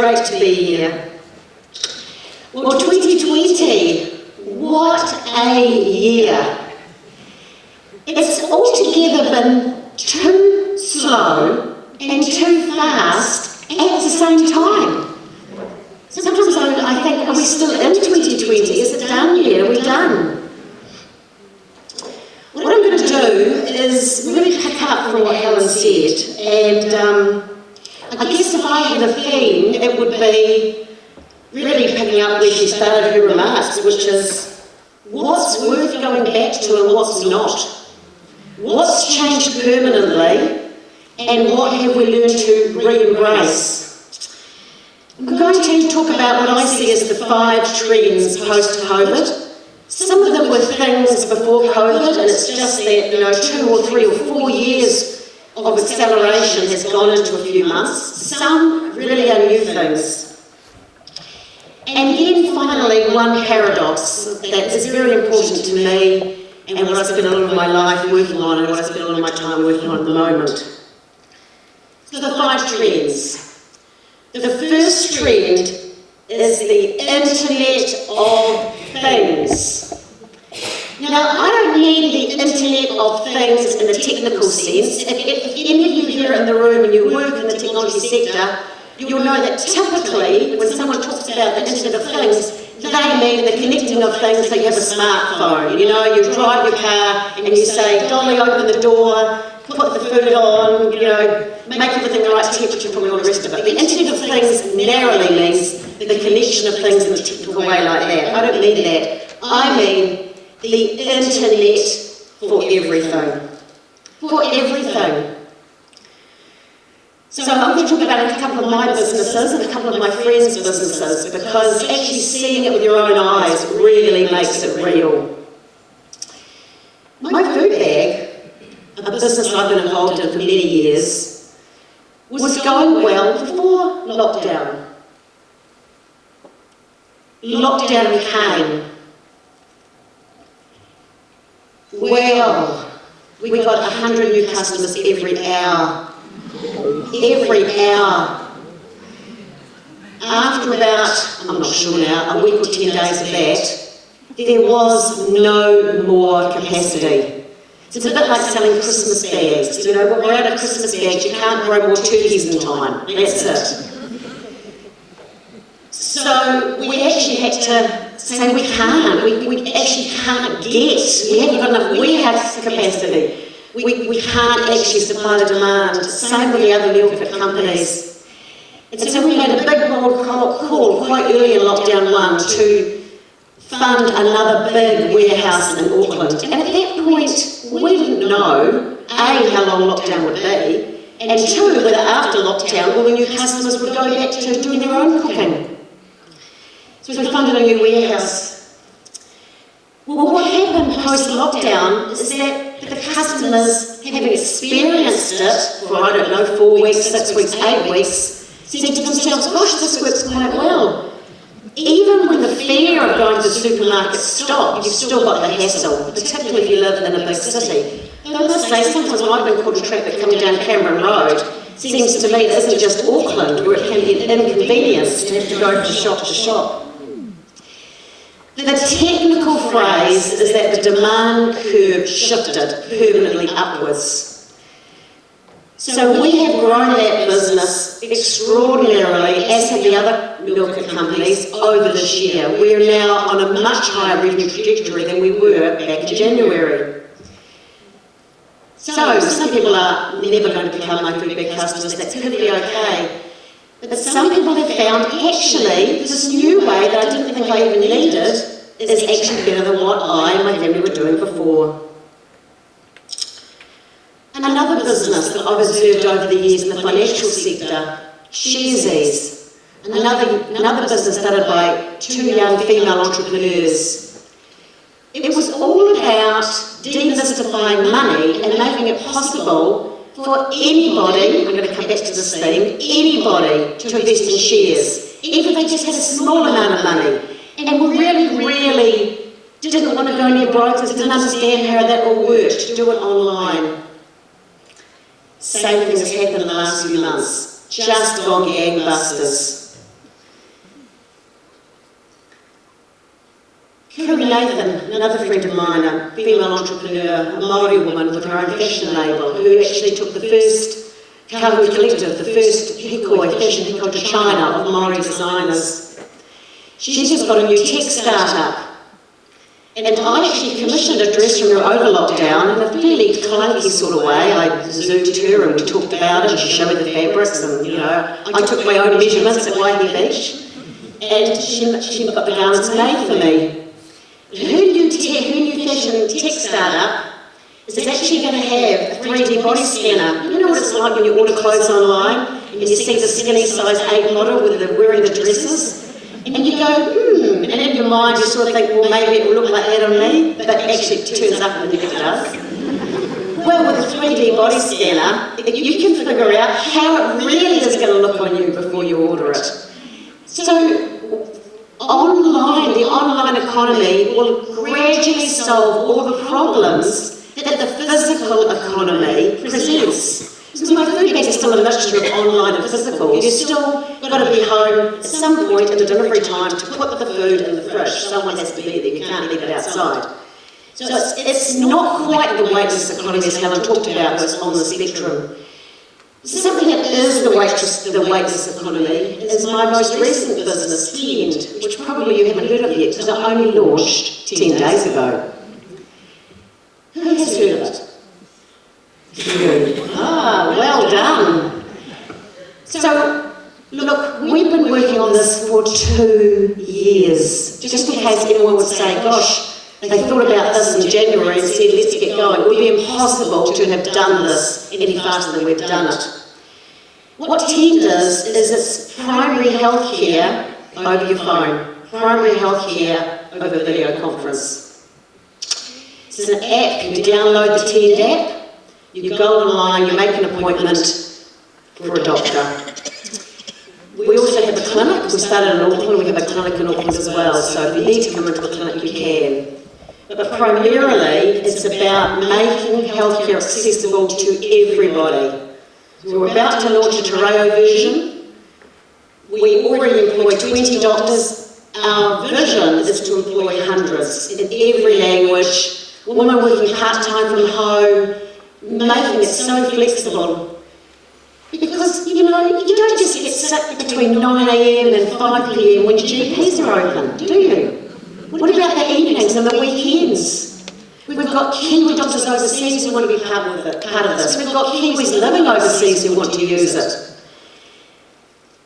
great to be here. Well, 2020, what a year. It's altogether been too slow and too fast at the same time. Sometimes I think, are we still in 2020? Is it done yet? Are we done? What I'm going to do is really pick up from what Helen said, and I guess if I had a theme, it would be really picking up where she started her remarks, which is what's worth going back to and what's not. What's changed permanently, and what have we learned to re-embrace? I'm going to talk about what I see as the 5 trends post-COVID. Some of them were things before COVID, and it's just that 2 or 3 or 4 years of acceleration has gone into a few months. Some really are new things. And then finally, one paradox that is very important to me, and what I spend a lot of my life working on, and what I spend a lot of my time working on at the moment. So the 5 trends. The first trend is the Internet of Things. Now, I don't mean the Internet of Things in the technical sense. If any of you here in the room and you work in the technology sector, you'll know that typically when someone talks about the Internet of Things, they mean the connecting of things that you have a smartphone. You know, you drive your car and you say, Dolly, open the door, put the food on, make everything the right temperature and all the rest of it. The Internet of Things narrowly means the connection of things in a technical way like that. I don't mean that. I mean the Internet for everything. For everything. So I'm going to talk about a couple of my businesses and a couple of my friends' businesses, because actually seeing it with your own eyes really makes it real. My food bag, a business I've been involved in for many years, was going well before lockdown. Lockdown came. Well, we got 100 new customers every hour. Every hour. After about, I'm not sure now, a week or 10 days of that, there was no more capacity. It's a bit like selling Christmas bags. When we're out of Christmas bags, you can't grow more turkeys in time. That's it. So we actually had to say we can't. We actually can't get. We haven't got enough warehouse capacity. We can't actually supply the demand. Same with the other meal kit companies. And so we made a big bold call quite early in lockdown 1 to fund another big warehouse in Auckland. And at that point, we didn't know, A, how long lockdown would be, and 2, whether after lockdown all the new customers would go back to doing their own cooking. So we funded a new warehouse. Well, what happened post-lockdown is that the customers, having experienced it for, 4 weeks, 6 weeks, 8 weeks, said to themselves, gosh, this works quite well. Even when the fear of going to the supermarket stopped, you've still got the hassle, particularly if you live in a big city. I must say, sometimes when I've been caught in traffic coming down Cameron Road, it seems to me it isn't just Auckland, where it can be an inconvenience to have to go from shop to shop. The technical phrase is that the demand curve shifted permanently upwards. So we have grown that business extraordinarily, as have the other meal kit companies, over this year. We're now on a much higher revenue trajectory than we were back in January. So some people are never going to become my food bag customers, that's perfectly okay. But some people have found, actually, this new way that I didn't think I even needed is actually better than what I and my family were doing before. Another business that I've observed over the years in the financial sector, Sharesies, another business started by 2 young female entrepreneurs. It was all about demystifying money and making it possible for anybody, I'm going to come back to this theme, anybody to invest in shares, even if they just had a small amount of money. And we really didn't want to go near brokers, didn't understand how that all worked, do it online. Same thing has happened in the last few months, just gone gangbusters. Kiri Nathan, another friend of mine, a female entrepreneur, a Māori woman with her own fashion label, who actually took the first Kahu Collective, the first hikoi, fashion hikoi to China of Māori designers. She's just got a new tech startup. And I actually commissioned a dress from her over lockdown in a fairly clunky sort of way. I zoomed her and we talked about it and she showed me the fabrics and, you know, I took my own measurements at Waihi Beach and she got the garments made for me. Her new fashion tech startup is actually going to have a 3D body scanner. You know what it's like when you order clothes online and you see the skinny size 8 model with wearing the dresses? And you go, and in your mind you sort of think, well, maybe it will look like that on me, but actually it turns up and it does. Well, with a 3D body scanner, you can figure out how it really is going to look on you before you order it. So, the online economy will gradually solve all the problems that the physical economy presents. Because my food bank is still a mixture of online and physical. You've still got to be home at some point in the delivery time to put the food in the fridge. Someone has to be there, you can't leave it outside. So it's not quite the weightless economy as Helen talked about, was on the spectrum. Something that is the weightless economy is my most recent business, Tend, which probably you haven't heard of yet, because I only launched 10 days ago. Who has heard of it? Well done. So, look, we've been working on this for 2 years, just in case anyone would say, gosh, they thought about this in January and said, let's get going. It would be impossible to have done this any faster than we've done it. What Tend is it's primary health care over your phone, primary health care over video conference. It's an app, you download the Tend app, you go online, you make an appointment for a doctor. We also have a clinic. We started in Auckland, we have a clinic in Auckland as well, so if you need to come into a clinic, you can. But primarily, it's about making healthcare accessible to everybody. So we're about to launch a Te Reo version. We already employ 20 doctors. Our vision is to employ hundreds in every language, women working part-time from home, making it so flexible. Because, you know, you don't just get sick between 9 AM and 5 PM when GPs are open, do you? What about the evenings and the weekends? We've got Kiwi doctors overseas who want to be part of this. We've got Kiwis living overseas who want to use it.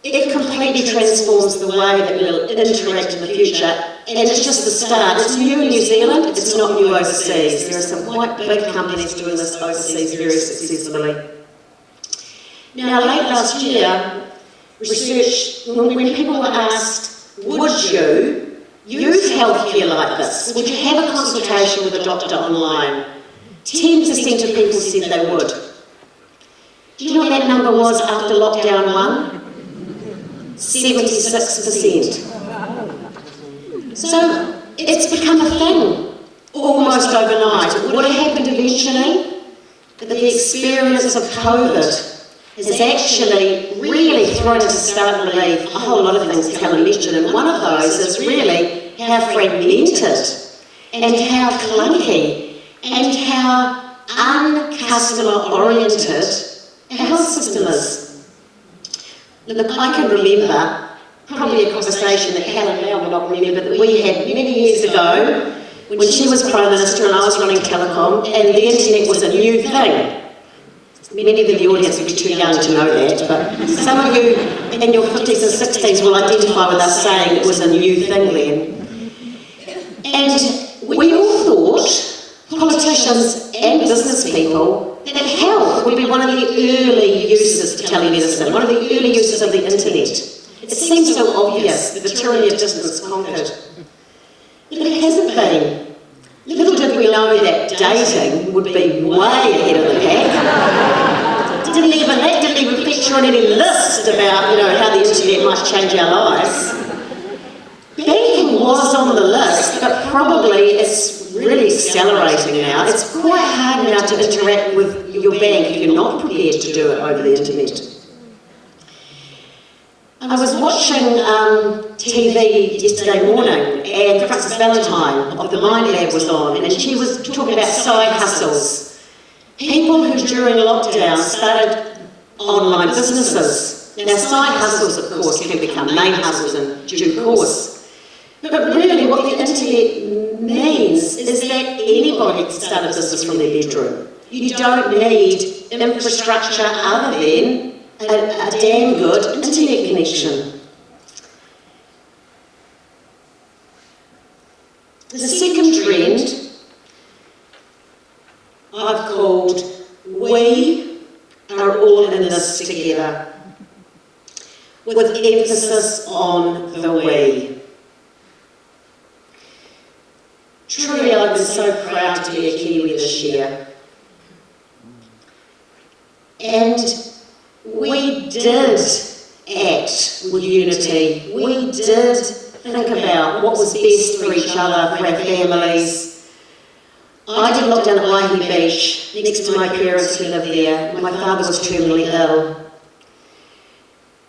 It completely transforms the way that we'll interact in the future, and it's just the start. It's new in New Zealand, it's not new overseas. There are some quite big companies doing this overseas very successfully. Now, late last year, research, when people were asked, would you use healthcare like this? Would you have a consultation with a doctor online? 10% of people said they would. Do you know what that number was after lockdown 1? 76%. So it's become a thing, almost overnight. It would have happened eventually, but the experience of COVID has actually really thrown into stark relief a whole lot of things that Helen mentioned, and one of those is really how fragmented and how clunky and how uncustomer oriented our health system is. Look, I can remember probably a conversation that Helen now will not remember that we had many years ago when she was Prime Minister and I was running telecom and the internet was a new thing. Many of the audience will be too young to know that, but some of you in your 50s and 60s will identify with us saying it was a new thing then. And we all thought, politicians and business people, that health would be one of the early uses of telemedicine, one of the early uses of the internet. It seems so obvious that the tyranny of distance conquered. But it hasn't been. Little did we know that dating would be way ahead of the pack. That didn't even feature on any list about, how the internet might change our lives. Banking was on the list, but probably it's really accelerating now. It's quite hard now to interact with your bank if you're not prepared to do it over the internet. I was watching TV yesterday morning, and Frances Valentine of the Mind Lab was on, and she was talking about side hustles. People who during lockdown started online businesses. Now, side hustles, of course, can become main hustles in due course. But really what the internet means is that anybody can start a business from their bedroom. You don't need infrastructure other than a damn good internet connection. The second trend I've called "We are all in this together," with emphasis on the we. Truly, I've been so proud to be a Kiwi this year. And we did act with unity. We did think about what was best for each other, for our families. I did lockdown at Waihi Beach, next to my parents who lived there. My father was terminally ill.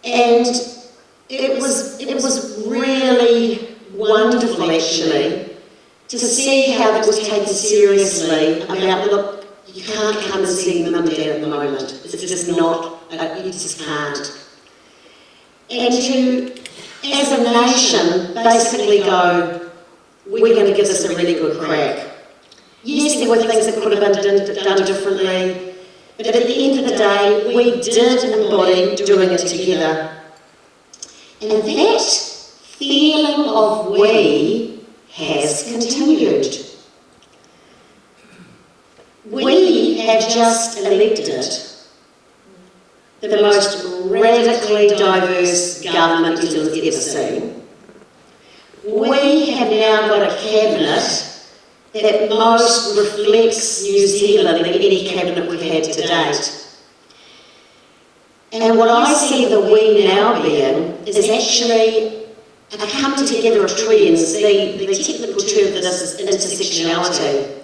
And it was really wonderful, actually, to see how that was taken seriously about, look, you can't come and see mum and dad at the moment. It's just not, you just can't. And to, as a nation, basically go, we're going to give this a really good crack. Yes, there were things that could have been done differently, but at the end of the day, we did embody doing it together. And that feeling of we has continued. We have just elected the most radically diverse government New Zealand's ever seen. We have now got a cabinet that most reflects New Zealand than any cabinet we've had to date. And what I see the we now being is actually a coming together of trends. The technical term for this is intersectionality.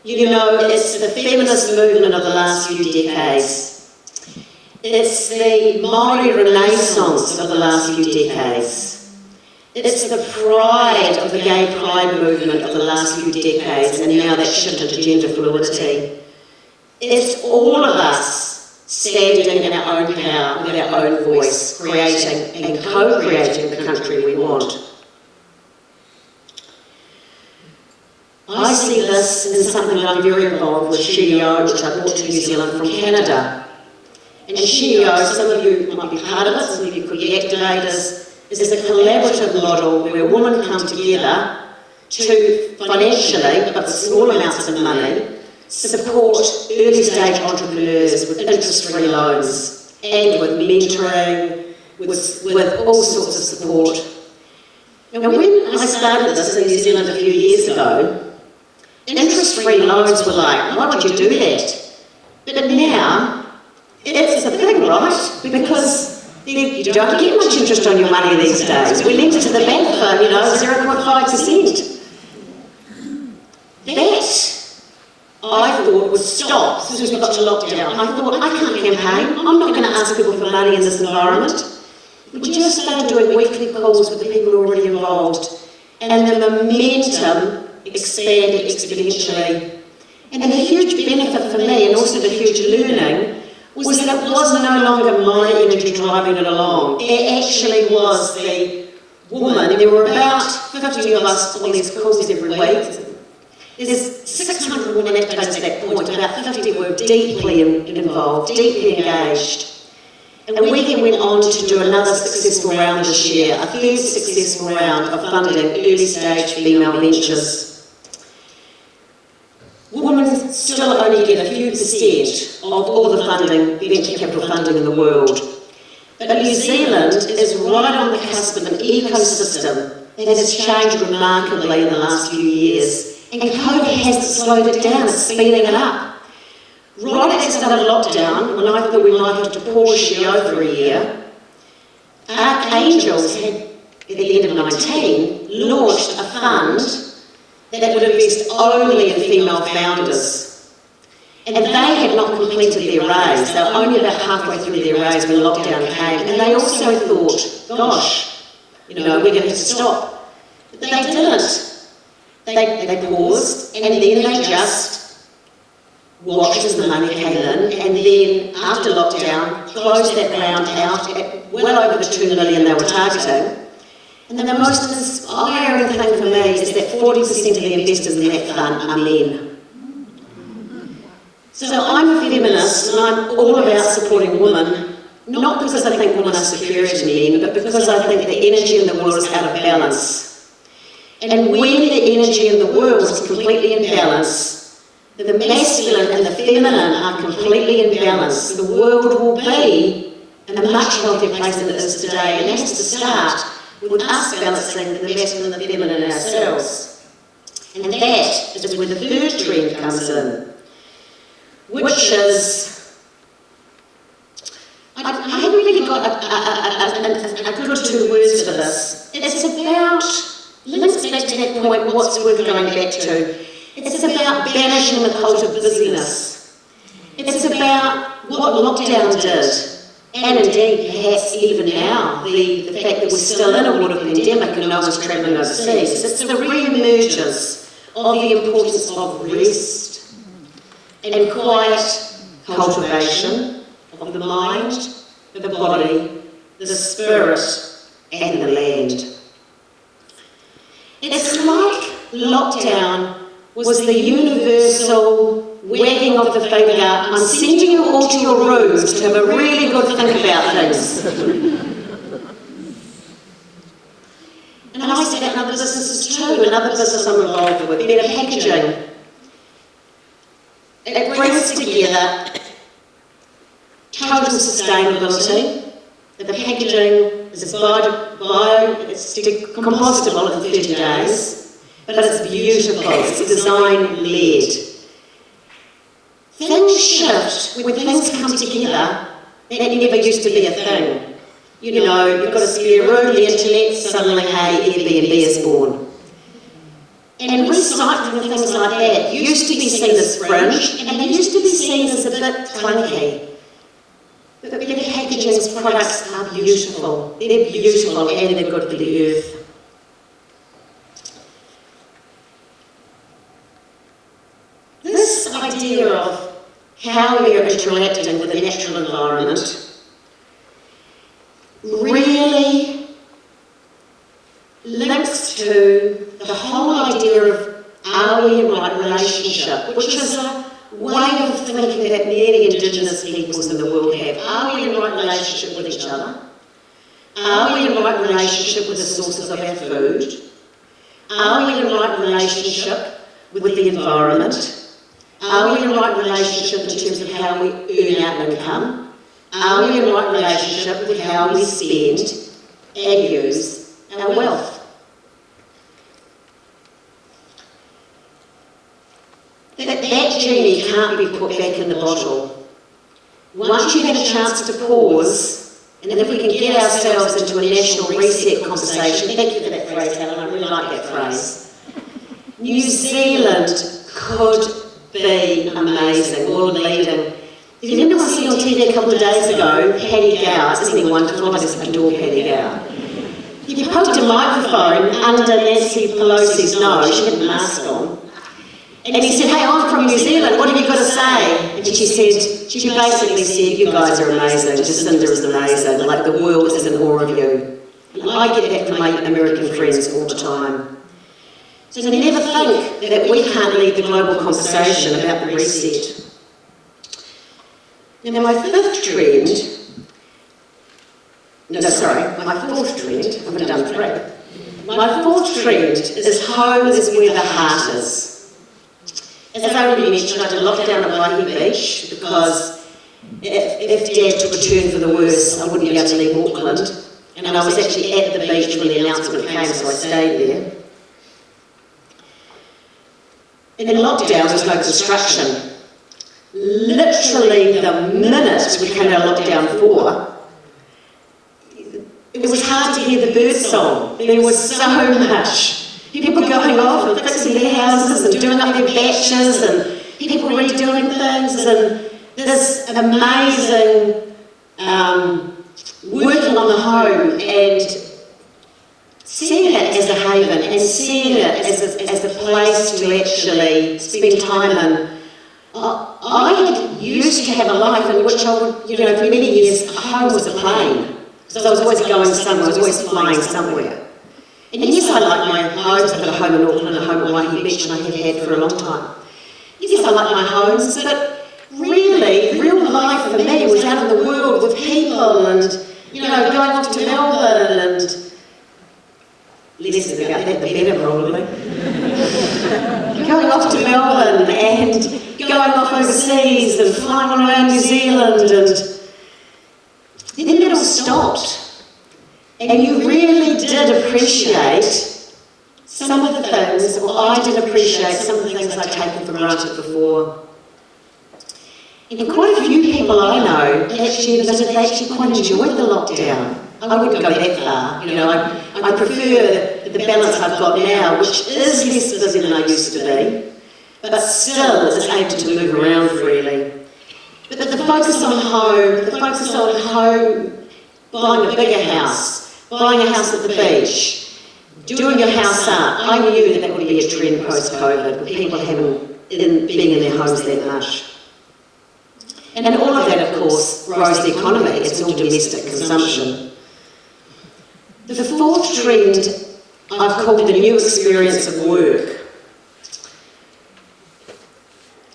You know, it's the feminist movement of the last few decades. It's the Māori Renaissance of the last few decades. It's the pride of the gay pride movement of the last few decades, and now that shift into gender fluidity. It's all of us standing in our own power, with our own voice, creating and co-creating the country we want. I see this in something that I'm very involved with, SheEO, which I brought to New Zealand from Canada. And SheEO, some of you might be part of it, some of you could be activators, is a collaborative model where women come together to financially, but with small amounts of money, support early stage entrepreneurs with interest-free loans and with mentoring, with all sorts of support. Now, when I started this in New Zealand a few years ago, interest-free loans were like, why would you do that? But now, it's a thing, right? Because you don't get much interest on your money these days. We lend it to the bank for, 0.5%. That, I thought, would stop as soon as we got to lockdown. I thought, I can't campaign. I'm not going to ask people for money in this environment. We just started doing weekly calls with the people who are already involved. And the momentum expanded exponentially. And the huge benefit for me, and also the huge learning, was that it was no longer my energy driving it along. It actually was the woman. There were about 50 of us on these calls every week. There's 600 women activators at that point. About 50 were deeply involved, deeply engaged. And we then went on to do another successful round this year, a third successful round of funding early stage female ventures. Women still only get a few percent of all the funding, venture capital funding in the world. But New Zealand is right on the cusp of an ecosystem that has changed remarkably in the last few years. And COVID hasn't slowed it down, it's speeding it up. Right at the start of lockdown, when I thought we might have to pause SheEO for a year, Archangels had, at the end of 2019, launched a fund that would invest only in female founders. And they had not completed their raise. They were only about halfway through their raise when lockdown came. And they also thought, gosh, we're going to have to stop. But they didn't. They paused, and then they just watched as the money came in, and then after lockdown, closed that round out at well over the 2 million they were targeting. And the most inspiring thing for me is that 40% of the investors in that fund are men. So I'm a feminist, and I'm all about supporting women, not because I think women are superior to men, but because I think the energy in the world is out of balance. And when the energy in the world is completely in balance, the masculine and the feminine are completely in balance, the world will be a much healthier place than it is today. And that has to start with us balancing the masculine and the feminine in ourselves. And that is where the third trend comes in, which is, I haven't really got a good 2 words for this. It's about, links back to that point, what's worth going back to. It's about banishing the cult of busyness. It's about what lockdown did. And indeed, perhaps even now, the fact that we're still in a water pandemic and no one's travelling overseas, it's the re-emergence of the importance of rest and quiet cultivation of the mind, the body, the spirit, and the land. It's like lockdown was the universal wagging of the finger, I'm sending you all to your rooms to have a really good think about things. And I see that in other businesses too. Another business I'm involved with, better packaging. It brings together total sustainability. The packaging is it's compostable in 30 days, but it's beautiful, it's design-led. Things shift when things come together. That never used to be a thing. You've got a spare room, the internet, suddenly, hey, Airbnb is born. And recycling and things like that used to be seen as fringe, and they used to be seen as a bit clunky. But better packaging's products are beautiful. They're beautiful and they're good for the earth. This idea of how we are interacting with the natural environment really links to the whole idea of are we in right relationship, which is a way of thinking that many Indigenous peoples in the world have. Are we in right relationship with each other? Are we in right relationship with the sources of our food? Are we in right relationship with the environment? Are we in the right relationship in terms of how we earn our income? Are we in the right relationship with how we spend and use our wealth? That genie can't be put back in the bottle. Once you've had a chance to pause, and if we can get ourselves into a national reset conversation, thank you for that phrase, Helen, I really like that phrase. New Zealand could be amazing, world leading. Did anyone see on TV a couple of days ago, Paddy Gower, isn't he wonderful? I just adore Paddy Gower. He poked a microphone under Nancy Pelosi's nose, she had a mask on, and he said, hey, I'm from New Zealand, what have you got to say? And she basically said, you guys are amazing, Jacinda is amazing, like the world is in awe of you. I get that from my American friends all the time. So never think that we can't lead the global conversation about the reset. Now my fourth trend, I haven't done 3. My fourth trend is home is where the heart is. As I already mentioned, I did lockdown at Waihi Beach because if Dad took a turn for the worse, I wouldn't be able to leave Auckland. And I was actually at the beach when the announcement came, so I stayed there. In lockdown, there was no construction. Literally the minute we came out of lockdown 4, it was hard to hear the bird song. There was so much. People going off and fixing their houses and doing up their batches and people redoing things and this amazing working on the home, and seeing it as a haven and seeing it as a place to actually spend time in. I had used to have a life in which I would, for many years, home was a plane. So I was always going somewhere, I was always flying somewhere. And yes, I like my homes. I've got a home in Auckland and a home at Waihi Beach, and I have had for a long time. Yes, I like my homes, but really, real life for me was out in the world with people and, going off to Melbourne and less about that, the better probably. Going off to Melbourne and going off overseas and flying around New Zealand, and then it all stopped. And you really did appreciate some of the things, or I did appreciate some of the things I'd taken for granted before. And quite a few people I know actually admitted they actually quite enjoyed the lockdown. I wouldn't go that far, I prefer the balance I've got now, which is less busy than I used to be, but still is able to move around freely. But the focus on home, buying a bigger house, buying a house at the beach, doing your house up, I knew that would be a trend post-COVID, with people being in their homes that much. And all of that, of course, grows the economy. It's all domestic consumption. The fourth trend I've called the new experience of work.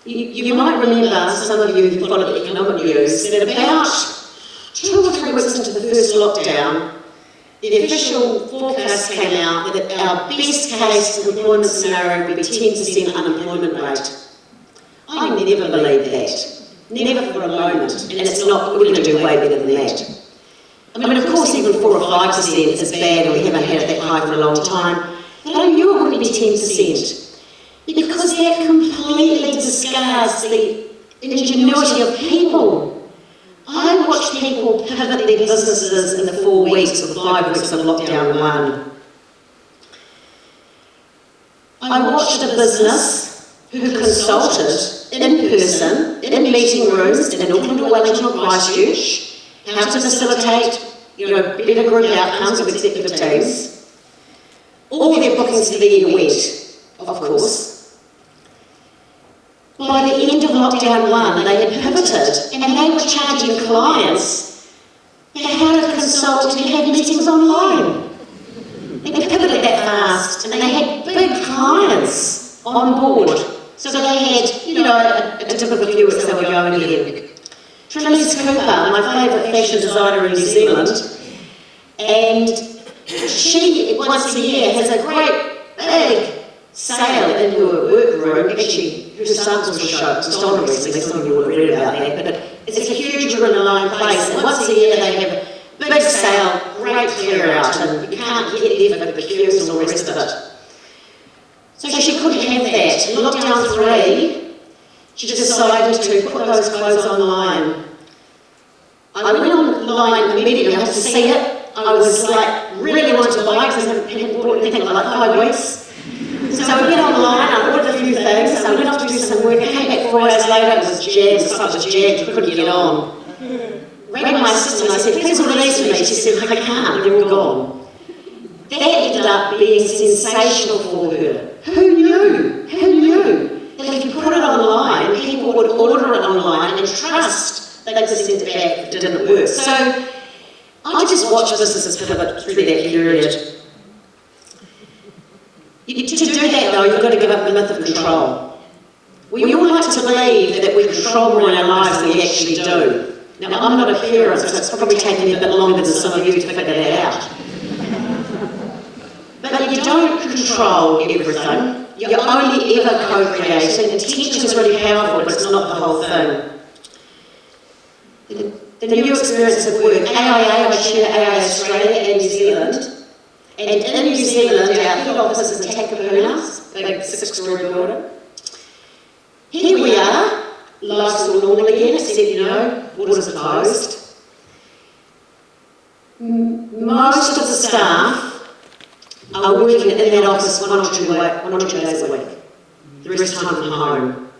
You might remember, some of you who follow the economic news, that about 2 or 3 weeks into the first lockdown, the official forecast came out that our best case employment scenario would be 10% unemployment rate. I never believed that. Never for a moment. And it's not, we're going to do way better than that. I mean, of course, even 4 or 5% is bad, and we haven't had it that high for a long time. But I knew it wouldn't be 10%. Because that completely discards the ingenuity of people. I watched people pivot their businesses in the 4 weeks or the 5 weeks of lockdown 1. I watched a business who consulted in person, in meeting rooms, in Auckland or Wellington or Christchurch, how to facilitate, better group outcomes of executive teams. All their bookings for the year went, of course. By the end of lockdown 1, they had pivoted and they were charging clients for how to consult and have meetings online. They pivoted that fast, and they had big clients on board. So they had, a typical few weeks they were going again. Theresa Gattung, my favourite fashion designer in New Zealand, and she, once a year, has a great big sale in her workroom. Actually, her samples were stolen recently, some of you would have read about that, but it's a huge room alone place, and once a year they have a big sale, great clear out, and you can't get there for the queues and all the rest of it. So she couldn't have that. In lockdown 3, she decided to put those clothes online. I went online immediately, I had to see it. I was really wanted to buy it because I hadn't bought anything for 5 weeks. So I went online, I ordered a few things, I went off to do some work, I came back 4 hours later, it was jammed, the site was jammed, I couldn't get on. Rang my assistant, I said, please order these for me. She said, I can't, they're all gone. That ended up being sensational for her. Who knew that if you put it online, people would order it online and trust they could send it back if it didn't work. So I just watched businesses pivot through that period. To do that though, you've got to give up the myth of control. We all like to believe that we control more in our lives than we actually do. Now I'm not a parent, so it's probably taken me a bit longer than some of you to figure that out. But you don't control everything. You're only ever co-creating. Intention is really powerful, but it's not the whole thing. The new experience of work. AIA, I chair AIA Australia and New Zealand. And in New Zealand, our head office is in Takapuna, big 6-story building. Here we are, life's all normal again, except, borders are closed. Most of the staff are working in that office one or two days a week. The rest of the time from home.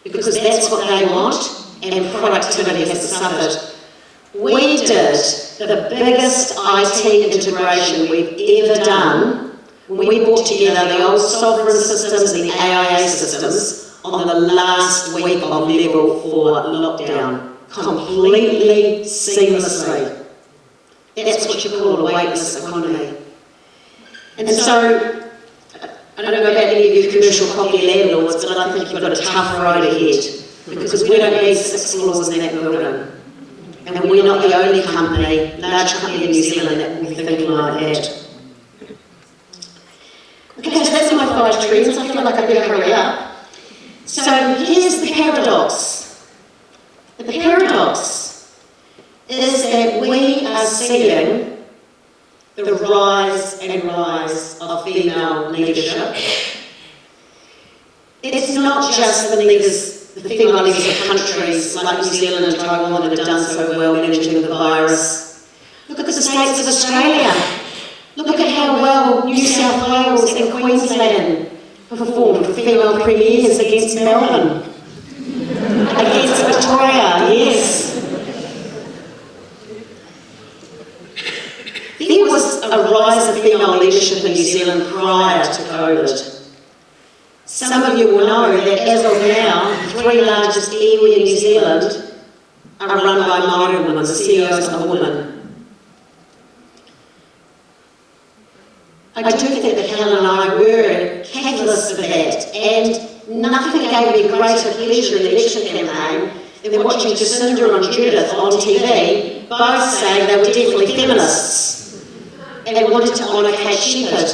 Because that's what they want, and productivity has suffered We did the biggest IT integration we've ever done when we brought together the old sovereign systems and the AIA systems on the last week of level 4 lockdown, completely seamlessly. That's what you call a weightless economy. And so, I don't know about any of you commercial property landlords, but I think you've got a tough road ahead, because we don't need 6 floors in that building. And we're not the only company, large company in New Zealand, that will be thinking like that. Okay, so that's my 5 trends. I feel like I better hurry up. So here's the paradox. The paradox is that we are seeing the rise and rise of female leadership. It's not just the female leaders of countries like New Zealand and Taiwan that have done so well managing the virus. Look at the states of Australia. Look at how well New South Wales and Queensland performed with female premiers against Melbourne, against Victoria, yes. There was a rise of female leadership in New Zealand prior to COVID. Some of you will know that as of now, the 3 largest iwi in New Zealand are run by Māori women. The CEOs are women. I do think that Helen and I were catalysts for that, and nothing gave me greater pleasure in the election campaign than watching Jacinda and Judith on TV both saying they were definitely feminists and wanted to honour Kate Shepherd.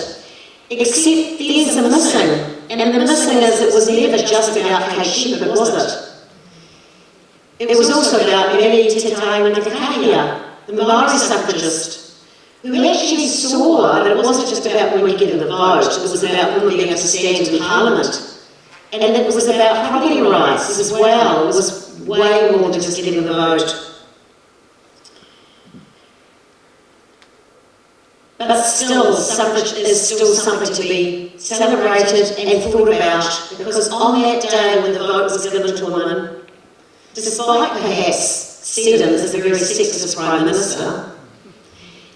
Except there's a missing. And the missing is it was never just about Kate Shepherd, was it? It was also about Mary Te Tainga, the Māori suffragist, who actually saw that it wasn't just about women getting the vote, it was about women being able to stand in Parliament. And it was about property rights as well. It was way more than just getting the vote. But still, suffrage is still something to be celebrated and thought about, because on that day when the vote was given to a woman, despite perhaps Seddon as a very sexist Prime Minister,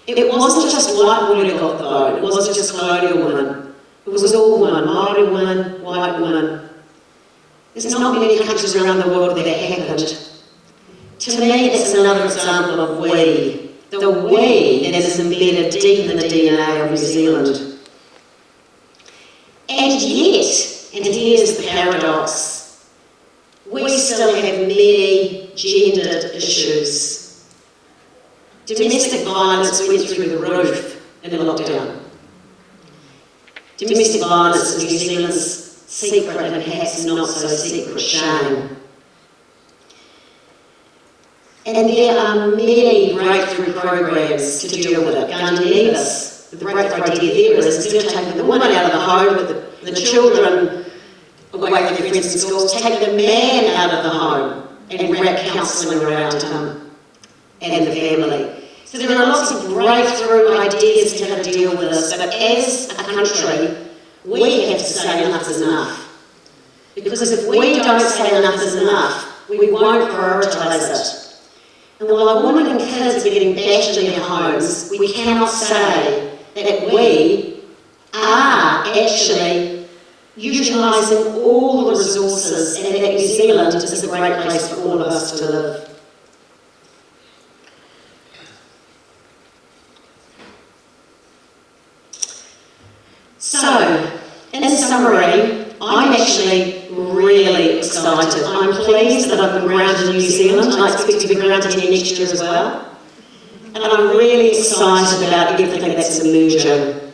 it wasn't just white women who got the vote, it wasn't just colonial women, it was all women, Māori women, white women. There's not many countries around the world where that happened. To me, that's another example of we. The we that is embedded deep in the DNA of New Zealand. And yet, and here's the paradox, we still have many gendered issues. Domestic violence went through the roof in the lockdown. Domestic violence is New Zealand's secret and perhaps not so secret shame. And there are many breakthrough programs to deal with it. Gundy-Nevis, the breakthrough idea there is instead of taking the woman out of the home with the children away from their friends in schools, take the man out of the home and wrap counselling around him and the family. So there are lots of breakthrough ideas to how to deal with this, but as a country, we have to say enough is enough. Because if we don't say enough is enough, we won't prioritise it. And while a woman and kids are getting bashed in their homes, we cannot say that we are actually utilising all the resources and that New Zealand is a great place for all of us to live. So, in summary, I'm actually really excited. I'm pleased that I've been grounded in New Zealand. I expect to be grounded here next year as well. And I'm really excited about everything that's emerging.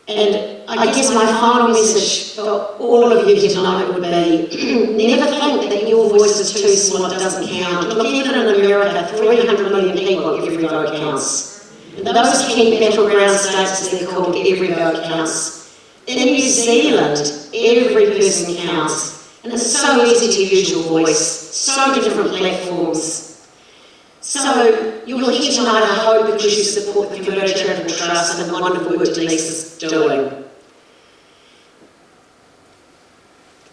And I guess my final message for all of you here tonight would be, never think that your voice is too small, it doesn't count. Look, even in America, 300 million people, every vote counts. And those key battleground states, as they're called, every vote counts. In New Zealand, every person counts. And it's so easy to use your voice, so many different platforms. So you're here tonight, I hope, because you support the Cambodia Charitable Trust and the wonderful work Denise is doing.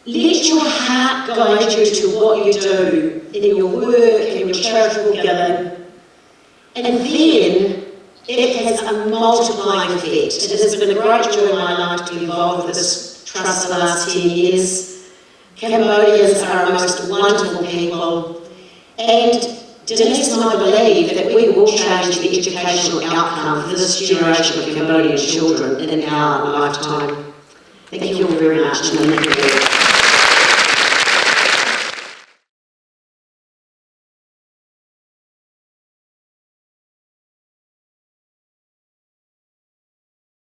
let your heart guide you to what you do in your work, in your charitable giving, and then it has a multiplying effect. It has been a great joy in my life to be involved with this trust for the last 10 years. Cambodians are a most wonderful people, and Denise and I believe that we will change the educational outcome for this generation of Cambodian children in our lifetime. Thank you all very much.